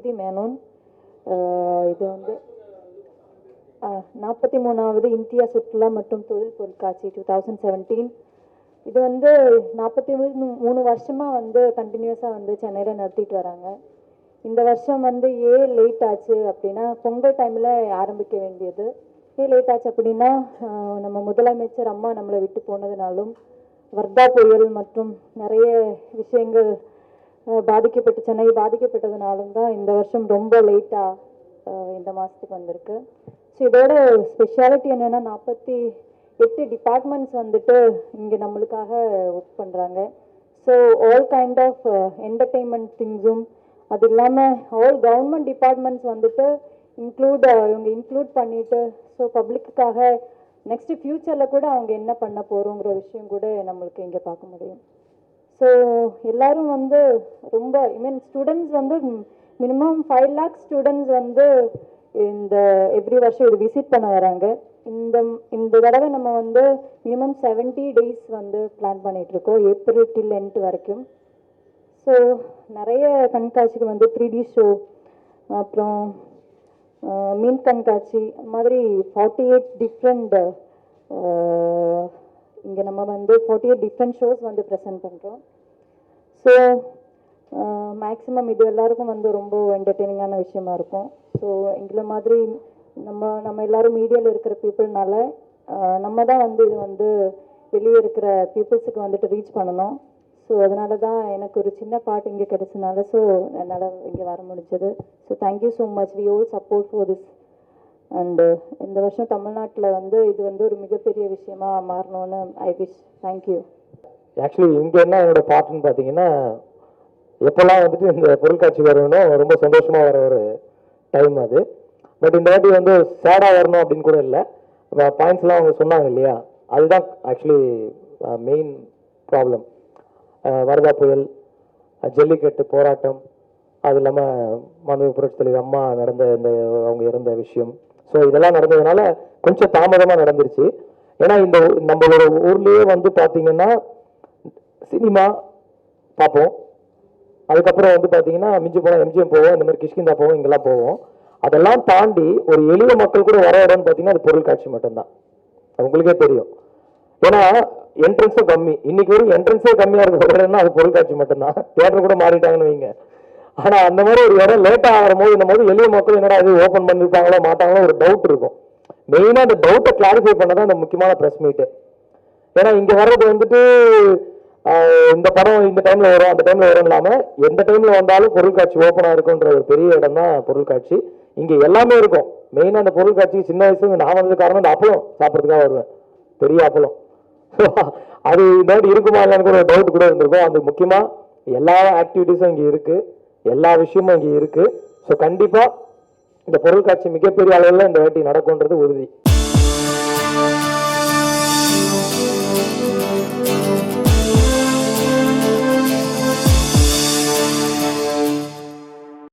ஸ்ருதி மேனோன். இது வந்து 43வது இந்தியா சுற்றுலா மற்றும் தொழில் பொருட்காட்சி 2017. இது வந்து 43 வருஷமாக வந்து கண்டினியூஸாக வந்து சென்னையில் நடத்திட்டு வராங்க. இந்த வருஷம் வந்து ஏன் லேட் ஆச்சு அப்படின்னா, பொங்கல் டைமில் ஆரம்பிக்க வேண்டியது. ஏன் லேட் ஆச்சு அப்படின்னா, நம்ம முதலமைச்சர் அம்மா நம்மளை விட்டு போனதுனாலும், வர்தா புயல் மற்றும் நிறைய விஷயங்கள் சென்னை பாதிக்கப்பட்டதுனாலும் தான் இந்த வருஷம் ரொம்ப லேட்டாக இந்த மாதத்துக்கு வந்திருக்கு. ஸோ இதோட ஸ்பெஷாலிட்டி என்னென்னா, 48 டிபார்ட்மெண்ட்ஸ் வந்துட்டு இங்கே நம்மளுக்காக ஒர்க் பண்ணுறாங்க. So all kind of entertainment திங்ஸும், அது இல்லாமல் ஆல் கவர்மெண்ட் டிபார்ட்மெண்ட்ஸ் வந்துட்டு இவங்க இன்க்ளூட் பண்ணிட்டு, ஸோ பப்ளிக்குக்காக நெக்ஸ்ட் ஃப்யூச்சரில் கூட அவங்க என்ன பண்ண போகிறோங்கிற விஷயம் கூட நம்மளுக்கு இங்கே பார்க்க முடியும். ஸோ எல்லாரும் வந்து ரொம்ப ஸ்டூடெண்ட்ஸ் வந்து மினிமம் 5 lakh ஸ்டூடெண்ட்ஸ் வந்து இந்த எவ்ரி வருஷம் இது விசிட் பண்ண வராங்க. இந்த தடவை நம்ம வந்து மினிமம் 70 days வந்து பிளான் பண்ணிகிட்ருக்கோம், ஏப்ரல் டில் எண்ட் வரைக்கும். ஸோ நிறைய கண்காட்சிக்கு வந்து 3D ஷோ, அப்புறம் மீன் கண்காட்சி, மாதிரி 48 டிஃப்ரெண்ட் இங்கே நம்ம வந்து 48 டிஃப்ரெண்ட் ஷோஸ் வந்து ப்ரெசென்ட் பண்ணுறோம். ஸோ மேக்ஸிமம் இது எல்லாருக்கும் வந்து ரொம்ப என்டர்டெய்னிங்கான விஷயமா இருக்கும். ஸோ எங்களை மாதிரி நம்ம எல்லோரும் மீடியாவில் இருக்கிற பீப்புள்னால நம்ம தான் வந்து இது வந்து வெளியே இருக்கிற பீப்புள்ஸுக்கு வந்துட்டு ரீச் பண்ணணும். ஸோ அதனால தான் எனக்கு ஒரு சின்ன பார்ட் இங்கே கிடைச்சதுனால ஸோ என்னால் இங்கே வர முடிஞ்சது. So thank you so much, we all support for this. And இந்த வருஷம் தமிழ்நாட்டில் வந்து இது வந்து ஒரு மிகப்பெரிய விஷயமா மாறணும்னு ஐ விஷ். தேங்க்யூ. ஆக்சுவலி இங்கே என்ன என்னோட பார்ட்டுன்னு பார்த்தீங்கன்னா, எப்போல்லாம் வந்துட்டு இந்த பொருட்காட்சி வரணும் ரொம்ப சந்தோஷமாக வர ஒரு டைம் அது. பட் இந்த வாட்டி வந்து சேடாக வரணும் அப்படின்னு கூட இல்லை. பாயிண்ட்ஸ்லாம் அவங்க சொன்னாங்க இல்லையா, அதுதான் ஆக்சுவலி மெயின் ப்ராப்ளம். வர்தா புயல், ஜல்லிக்கட்டு போராட்டம், அது இல்லாமல் மாண்புமிகு புரட்சித் தலைவர் அம்மா நடந்த அவங்க இறந்த விஷயம். ஸோ இதெல்லாம் நடந்ததுனால கொஞ்சம் தாமதமாக நடந்துருச்சு. ஏன்னா இந்த நம்மளோட ஊர்லேயே வந்து பார்த்தீங்கன்னா சினிமா பார்ப்போம், அதுக்கப்புறம் வந்து பார்த்தீங்கன்னா மிஞ்சி போனால் எம்ஜிஎம் போவோம், இந்த மாதிரி கிஷ்கிந்தா போவோம், இங்கெல்லாம் போவோம். அதெல்லாம் தாண்டி ஒரு எளிய மக்கள் கூட வர இடம்னு பார்த்தீங்கன்னா அது பொருட்காட்சி மட்டும்தான். உங்களுக்கே தெரியும். ஏன்னா என்ட்ரன்ஸும் கம்மி, இன்னைக்கு வரைக்கும் என்ட்ரன்ஸே கம்மியாக இருக்க இடம்னா அது பொருட்காட்சி மட்டும்தான். தேட்டர் கூட மாறிட்டாங்கன்னு வைங்க. ஆனால் அந்த மாதிரி ஒரு இடம் லேட்டாக ஆகும்போது இந்த மாதிரி எளிய மக்கள் என்னடா அது ஓப்பன் பண்ணிருப்பாங்களோ மாட்டாங்களோ ஒரு டவுட் இருக்கும். மெயினாக அந்த டவுட்டை கிளாரிஃபை பண்ண தான் அந்த முக்கியமான ப்ரெஸ் மீட்டு. ஏன்னா இங்கே வர்றது வந்துட்டு இந்த படம் இந்த டைமில் வரும் அந்த டைமில் வரும் இல்லாமல் எந்த டைமில் வந்தாலும் பொருட்காட்சி ஓப்பனாக இருக்குன்ற ஒரு பெரிய இடம் தான் பொருட்காட்சி. இங்கே எல்லாமே இருக்கும். மெயினாக அந்த பொருட்காட்சி சின்ன வயசுல நான் வந்தது காரணம் இந்த அப்பளம் சாப்பிட்றதுக்காக வருவேன், பெரிய அப்பளம். அது இந்த மாதிரி இருக்குமா இல்லைன்னு கூட ஒரு டவுட் கூட இருந்திருக்கும். அது முக்கியமாக எல்லா ஆக்டிவிட்டீஸும் இங்கே இருக்குது, எல்லா விஷயமும் இங்கே இருக்குது. ஸோ கண்டிப்பாக இந்த பொருட்காட்சி மிகப்பெரிய அளவில் இந்த வாட்டி நடக்கும்ன்றது உறுதி.